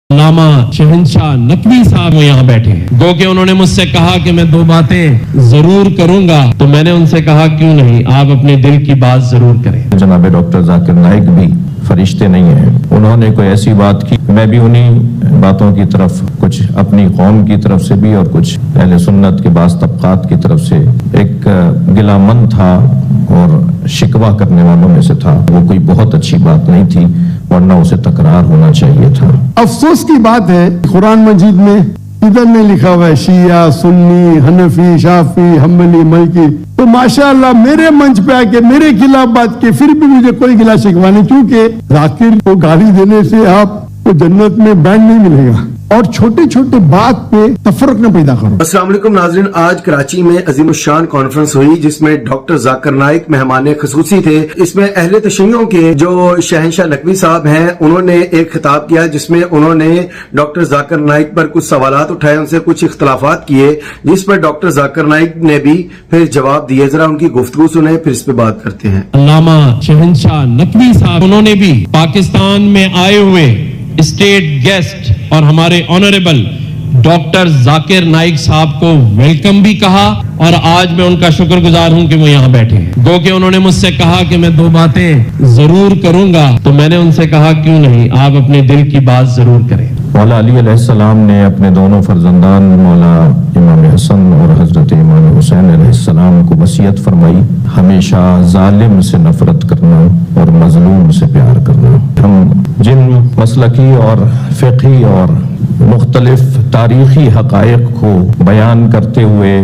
علامہ شہنشاہ نقوی صاحب یہاں بیٹھے ہیں، گو کہ انہوں نے مجھ سے کہا کہ میں دو باتیں ضرور کروں گا، تو میں نے ان سے کہا کیوں نہیں، آپ اپنے دل کی بات ضرور کریں۔ جناب ڈاکٹر ذاکر نائک بھی فرشتے نہیں ہیں، انہوں نے کوئی ایسی بات کی، میں بھی انہی باتوں کی طرف کچھ اپنی قوم کی طرف سے بھی اور کچھ اہل سنت کے بعض طبقات کی طرف سے ایک گلہ مند تھا اور شکوہ کرنے والوں میں سے تھا۔ وہ کوئی بہت اچھی بات نہیں تھی، ورنہ اسے تکرار ہونا چاہیے تھا۔ افسوس کی بات ہے قرآن مجید میں ادھر نہیں لکھا ہوا ہے شیعہ، سنی، حنفی، شافعی، حنبلی، مالکی، تو ماشاءاللہ میرے منچ پہ آ کے میرے خلاف بات کے پھر بھی مجھے کوئی گلا شکوہ نہیں، کیونکہ ذاکر کو گالی دینے سے آپ کو جنت میں بینڈ نہیں ملے گا، اور چھوٹے چھوٹے بات پہ تفرق نہ پیدا کرو۔ السلام علیکم ناظرین، آج کراچی میں عظیم الشان کانفرنس ہوئی جس میں ڈاکٹر ذاکر نائک مہمان خصوصی تھے۔ اس میں اہل تشیعوں کے جو شہنشاہ نقوی صاحب ہیں انہوں نے ایک خطاب کیا جس میں انہوں نے ڈاکٹر ذاکر نائک پر کچھ سوالات اٹھائے، ان سے کچھ اختلافات کیے، جس پر ڈاکٹر ذاکر نائک نے بھی پھر جواب دیے۔ ذرا ان کی گفتگو سنیں پھر اس پہ بات کرتے ہیں۔ علامہ شہنشاہ نقوی صاحب انہوں نے بھی پاکستان میں آئے ہوئے اسٹیٹ گیسٹ اور ہمارے آنریبل ڈاکٹر ذاکر نائک صاحب کو ویلکم بھی کہا، اور آج میں ان کا شکر گزار ہوں کہ وہ یہاں بیٹھے ہیں، گو کہ انہوں نے مجھ سے کہا کہ میں دو باتیں ضرور کروں گا، تو میں نے ان سے کہا کیوں نہیں، آپ اپنے دل کی بات ضرور کریں۔ مولا علی علیہ السلام نے اپنے دونوں فرزندان مولا امام حسن اور حضرت امام حسین علیہ السلام کو وصیت فرمائی، ہمیشہ ظالم سے نفرت کرنا اور مظلوم سے پیار کرنا۔ ہم جن مسلکی اور فقہی اور مختلف تاریخی حقائق کو بیان کرتے ہوئے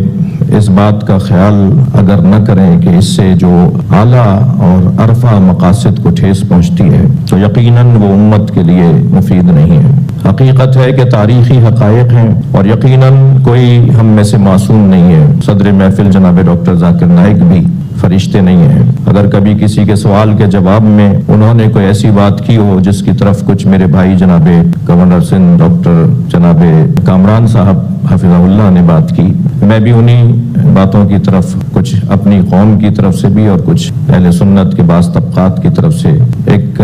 اس بات کا خیال اگر نہ کریں کہ اس سے جو اعلیٰ اور عرفہ مقاصد کو ٹھیس پہنچتی ہے تو یقیناً وہ امت کے لیے مفید نہیں ہے۔ حقیقت ہے کہ تاریخی حقائق ہیں اور یقیناً کوئی ہم میں سے معصوم نہیں ہے۔ صدر محفل جناب ڈاکٹر ذاکر نائک بھی فرشتے نہیں ہیں۔ اگر کبھی کسی کے سوال کے جواب میں انہوں نے کوئی ایسی بات کی ہو جس کی طرف کچھ میرے بھائی جناب گورنر سندھ ڈاکٹر جناب کامران صاحب حفظہ اللہ نے بات کی، میں بھی انہی باتوں کی طرف کچھ اپنی قوم کی طرف سے بھی اور کچھ اہل سنت کے بعض طبقات کی طرف سے ایک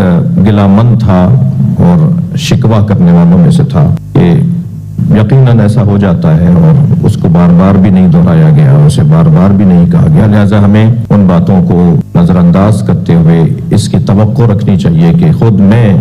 گلہ مند تھا اور شکوہ کرنے والوں میں سے تھا کہ یقیناً ایسا ہو جاتا ہے اور اس کو بار بار بھی نہیں دہرایا گیا، اسے بار بار بھی نہیں کہا گیا، لہذا ہمیں ان باتوں کو نظر انداز کرتے ہوئے اس کی توقع رکھنی چاہیے کہ خود میں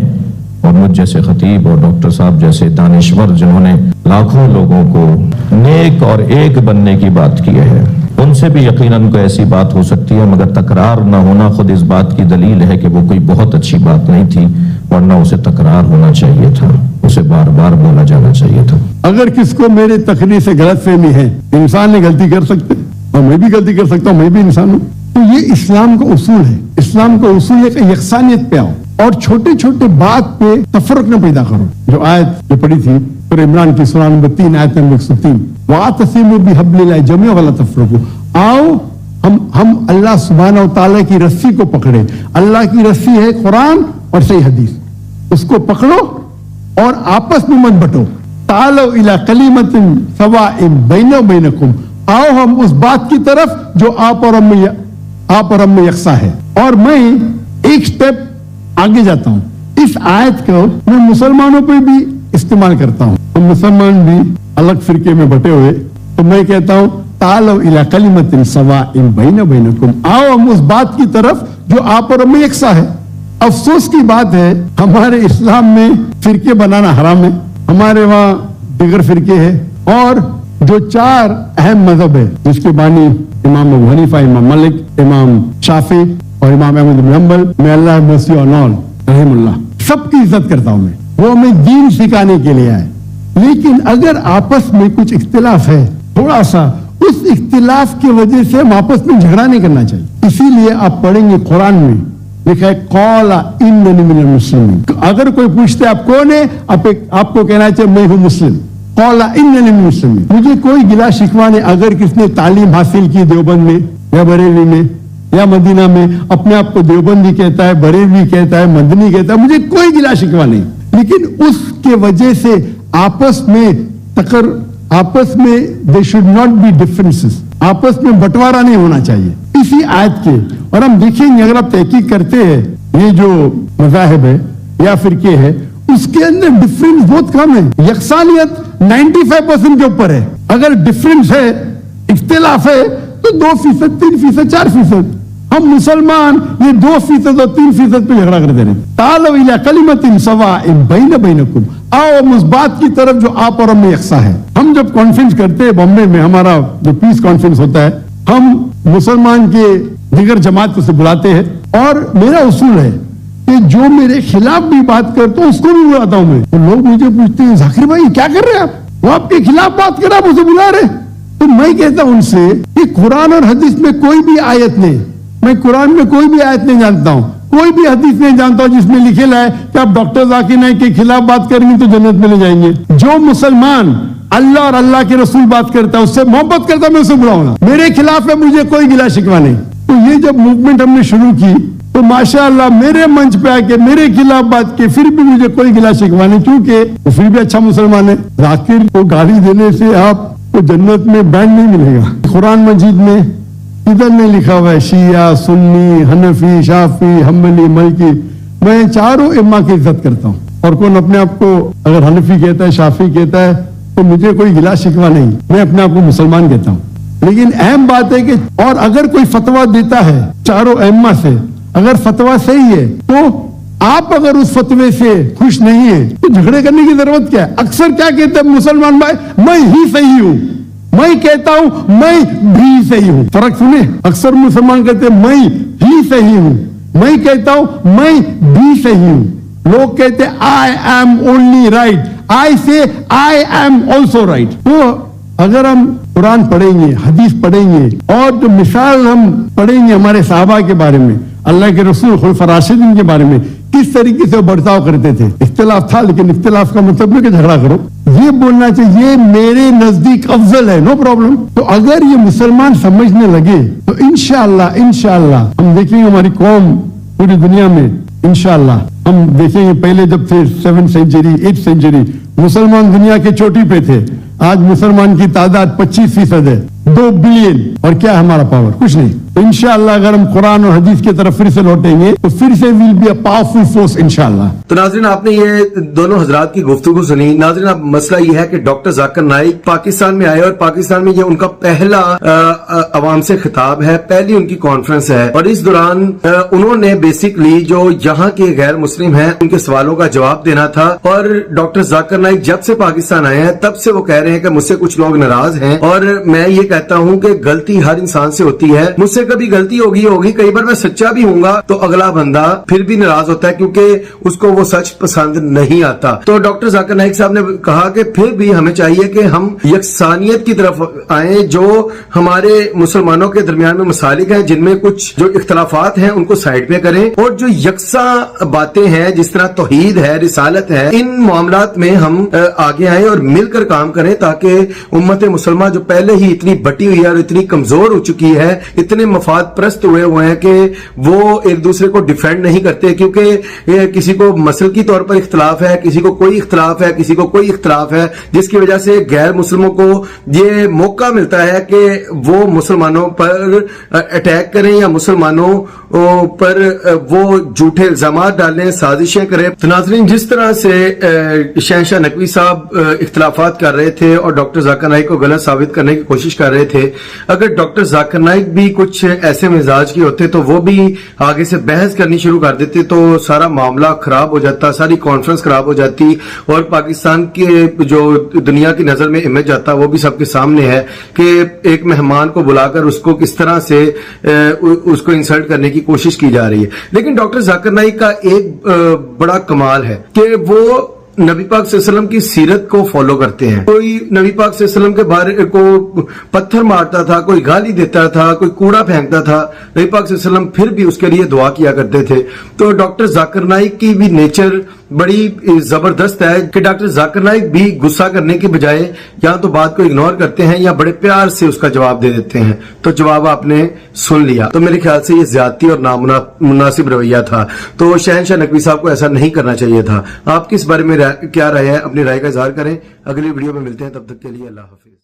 اور مجھ جیسے خطیب اور ڈاکٹر صاحب جیسے دانشور جنہوں نے لاکھوں لوگوں کو نیک اور ایک بننے کی بات کی ہے، ان سے بھی یقیناً کوئی ایسی بات ہو سکتی ہے، مگر تکرار نہ ہونا خود اس بات کی دلیل ہے کہ وہ کوئی بہت اچھی بات نہیں تھی، ورنہ اسے تکرار ہونا چاہیے تھا، اسے بار بار بولا جانا چاہیے تھا۔ اگر کس کو میرے تقریر سے غلط فہمی ہے، انسان نے غلطی کر سکتے اور میں بھی غلطی کر سکتا ہوں، میں بھی انسان ہوں، تو یہ اسلام کا اصول ہے۔ اسلام کا اصول ہے کہ یکسانیت پہ آؤ اور چھوٹے چھوٹے بات پہ تفرق نہ پیدا کرو۔ جو آیت جو پڑھی تھی سورہ عمران کی سورہ نمبر 3 آیت نمبر 103، وَاعْتَصِمُوا بِحَبْلِ اللَّهِ جَمِيعًا وَلَا تَفَرَّقُوا، آؤ ہم اللہ سبحانہ و تعالیٰ کی رسی کو پکڑے۔ اللہ کی رسی ہے قرآن اور صحیح حدیث، اس کو پکڑو اور آپس میں مت بٹو۔ تعالوا الی کلمۃ سواء بیننا وبینکم، آؤ ہم اس بات کی طرف جو آپ اور ہم میں یکساں ہے۔ اور میں ایک سٹیپ آگے جاتا ہوں، اس آیت کو میں مسلمانوں پہ بھی استعمال کرتا ہوں۔ ہم مسلمان بھی الگ فرقے میں بٹے ہوئے، تو میں کہتا ہوں تعالوا الی کلمۃ سواء بیننا وبینکم، آؤ ہم اس بات کی طرف جو آپ اور ہم میں یکساں ہے۔ افسوس کی بات ہے ہمارے اسلام میں فرقے بنانا حرام ہے، ہمارے وہاں دیگر فرقے ہیں، اور جو 4 اہم مذہب ہے جس کے بانی امام ابو حنیفہ، امام مالک، امام شافعی اور امام احمد بن حنبل، میں اللہ مسیح عنال رحم اللہ سب کی عزت کرتا ہوں، وہ ہمیں دین سکھانے کے لیے آئے، لیکن اگر آپس میں کچھ اختلاف ہے تھوڑا سا، اس اختلاف کی وجہ سے ہم آپس میں جھگڑا نہیں کرنا چاہیے۔ اسی لیے آپ پڑھیں گے قرآن میں لکھا ہے قال اننی من المسلمین، اگر کوئی پوچھتے آپ کون ہے، آپ کو کہنا چاہیے میں ہوں مسلم۔ قال اننی من المسلمین، مجھے کوئی گلا شکوہ نہیں اگر کس نے تعلیم حاصل کی دیوبند میں یا بریلی میں یا مدینہ میں، اپنے آپ کو دیوبندی کہتا ہے، بریلوی کہتا ہے، مدنی کہتا ہے، مجھے کوئی گلا شکوہ نہیں، لیکن اس کے وجہ سے آپس میں they should not be differences, آپس میں بٹوارا نہیں ہونا چاہیے اسی آیت کے۔ اور ہم دیکھیں گے اگر آپ تحقیق کرتے ہیں یہ جو مذاہب ہے یا فرقے ہے उसके अंदर डिफरेंस बहुत कम है, यकसानियत 95% के ऊपर है। अगर डिफरेंस है, इख्तिलाफ है, तो 2%, 3%, 4%। हम मुसलमान ये 2% और 3% पे झगड़ा करते रहे। तालो इला कलिमतिन सवाइन बैन बैनकुम, आओ हम उस बात की तरफ जो आप और हम में यकसा है। हम जब कॉन्फ्रेंस करते हैं बॉम्बे में, हमारा जो पीस कॉन्फ्रेंस होता है, हम मुसलमान के दिगर जमात को से बुलाते हैं और मेरा उसूल है कि जो मेरे खिलाफ भी बात करता हूं उसको भी बुलाता हूं मैं। तो लोग मुझे पूछते हैं जाकिर भाई क्या कर रहे हैं आप, वो आपके खिलाफ बात कर रहे, आप उसे बुला रहे। तो मैं कहता हूं उनसे कि कुरान और हदीस में कोई भी आयत नहीं, मैं कुरान में कोई भी आयत नहीं जानता हूं, कोई भी हदीस नहीं जानता हूं जिसमें लिखेला है कि आप डॉक्टर जाकिर नाइक के खिलाफ बात करेंगे तो जन्नत में ले जाएंगे। जो मुसलमान अल्लाह और अल्लाह के रसूल बात करता है, उससे मोहब्बत करता है, मैं उसे बुलाऊंगा। मेरे खिलाफ है, मुझे कोई गिला शिकवा नहीं। तो ये जब मूवमेंट हमने शुरू की तो माशाअल्लाह मेरे मंच पे आके मेरे खिलाफ बात की, फिर भी मुझे कोई गिला शिकवा नहीं, क्योंकि वो फिर भी अच्छा मुसलमान है। जाकिर को गाली देने से आपको जन्नत में बैंड नहीं मिलेगा। कुरान मजीद में इधर नहीं लिखा हुआ है शिया, सुन्नी, हनफी, शाफी, हम्बली, मलकी। मैं चारों इम्मा की इज्जत करता हूँ, और कौन अपने आप को अगर हनफी कहता है, शाफी कहता है, तो मुझे कोई गिला शिकवा नहीं, मैं अपने आप को मुसलमान कहता हूँ। लेकिन अहम बात है कि और अगर कोई फतवा देता है चारों अइम्मा से, अगर फतवा सही है, तो आप अगर उस फतवे से खुश नहीं है तो झगड़े करने की जरूरत क्या है। अक्सर क्या कहते हैं मुसलमान भाई, मैं ही सही हूँ, मैं कहता हूं मैं भी सही हूं। फर्क सुने, अक्सर मुसलमान कहते हैं मैं ही सही हूं, मैं कहता हूं मैं भी सही हूं। लोग कहते हैं आई एम ओनली राइट, आई से आई एम ऑल्सो राइट। तो अगर हम कुरान पढ़ेंगे, हदीस पढ़ेंगे, और जो मिसाल हम पढ़ेंगे हमारे साहबा के बारे में, अल्लाह के रसूल खुलफा राशिदीन के बारे में, किस तरीके से वो बर्ताव करते थे। इख्तिलाफ था, लेकिन इख्तिलाफ का मतलब नहीं कि झगड़ा करो, ये बोलना चाहिए ये मेरे नजदीक अफजल है, नो प्रॉब्लम। तो अगर ये मुसलमान समझने लगे तो इंशाअल्लाह हम देखेंगे हमारी कौम पूरी दुनिया में, इंशाअल्लाह हम देखेंगे। पहले जब थे 7th सेंचुरी 8th सेंचुरी मुसलमान दुनिया के चोटी पे थे, आज मुसलमान की तादाद 25% है, 2 बिलियन, और क्या है हमारा पावर, कुछ नहीं। तो इंशाअल्लाह अगर हम कुरान और हदीस की तरफ फिर से लौटेंगे तो फिर से will be a powerful force इंशाअल्लाह। तो नाज़रीन, आपने ये दोनों हजरात की गुफ्तगू सुनी। नाज़रीन, अब मसला ये है कि डॉक्टर जाकिर नाइक पाकिस्तान में आए और पाकिस्तान में ये उनका पहला अवाम से खिताब है, पहली उनकी कॉन्फ्रेंस है, और इस दौरान उन्होंने बेसिकली जो यहाँ के गैर मुस्लिम हैं उनके सवालों का जवाब देना था। और डॉक्टर जाकिर नाइक जब से पाकिस्तान आए हैं तब से वो कह रहे हैं कि मुझसे कुछ लोग नाराज हैं, और मैं ये कहता हूं कि गलती हर इंसान से होती है, मुझसे कभी गलती होगी, कई बार मैं सच्चा भी हूंगा तो अगला बंदा फिर भी नाराज होता है क्योंकि उसको वो सच पसंद नहीं आता। तो डॉक्टर जाकिर नाइक साहब ने कहा कि फिर भी हमें चाहिए कि हम यकसानियत की तरफ आए, जो हमारे मुसलमानों के दरमियान में मसालिक हैं, जिनमें कुछ जो इख्तलाफात हैं उनको साइड पे करें, और जो यकसा बातें हैं जिस तरह तौहीद है, रिसालत है, इन मामलात में हम आगे आए और मिलकर काम करें, ताकि उम्मत मुसलमान जो पहले ही इतनी बटी हुई है और इतनी कमजोर हो चुकी है, इतने मफाद प्रस्त हुए हैं कि वो एक दूसरे को डिफेंड नहीं करते, क्योंकि किसी को मसल की तौर पर इख्तलाफ है, किसी को कोई इख्तलाफ है, किसी को कोई इख्तलाफ है, जिसकी वजह से गैर मुसलमों को ये मौका मिलता है कि वो मुसलमानों पर अटैक करें या मुसलमानों पर वो झूठे इल्जामात डालें, साजिशें करें। तो नाज़रीन, जिस तरह से शहंशाह नकवी साहब इख्तलाफात कर रहे थे और डॉक्टर जाकिर नाइक को गलत साबित करने की कोशिश कर रहे थे, अगर डॉक्टर जाकिर नाइक भी कुछ ऐसे मिजाज के होते तो वो भी आगे से बहस करनी शुरू कर देते, तो सारा मामला खराब हो जाता, सारी कॉन्फ्रेंस खराब हो जाती, और पाकिस्तान के जो दुनिया की नजर में इमेज आता है वो भी सबके सामने है कि एक मेहमान को बुलाकर उसको किस तरह से उसको इंसल्ट करने की कोशिश की जा रही है। लेकिन डॉक्टर जाकिर नाइक का एक बड़ा कमाल है कि वो नबी पाक सल्लल्लाहु अलैहि वसल्लम की सीरत को फॉलो करते हैं। कोई नबी पाक सल्लल्लाहु अलैहि वसल्लम के बारे को पत्थर मारता था, कोई गाली देता था, कोई कूड़ा फेंकता था, नबी पाक सल्लल्लाहु अलैहि वसल्लम फिर भी उसके लिए दुआ किया करते थे। तो डॉक्टर जाकिर नाइक की भी नेचर बड़ी जबरदस्त है कि डॉक्टर जाकिर नाइक भी गुस्सा करने के बजाय या तो बात को इग्नोर करते हैं या बड़े प्यार से उसका जवाब दे देते हैं। तो जवाब आपने सुन लिया, तो मेरे ख्याल से ये ज्यादती और नामुनासिब रवैया था। तो शहंशाह नकवी साहब को ऐसा नहीं करना चाहिए था। आपकी इस बारे में क्या राय है, अपनी राय का इजहार करें। अगली वीडियो में मिलते हैं, तब तक के लिए अल्लाह हाफिज।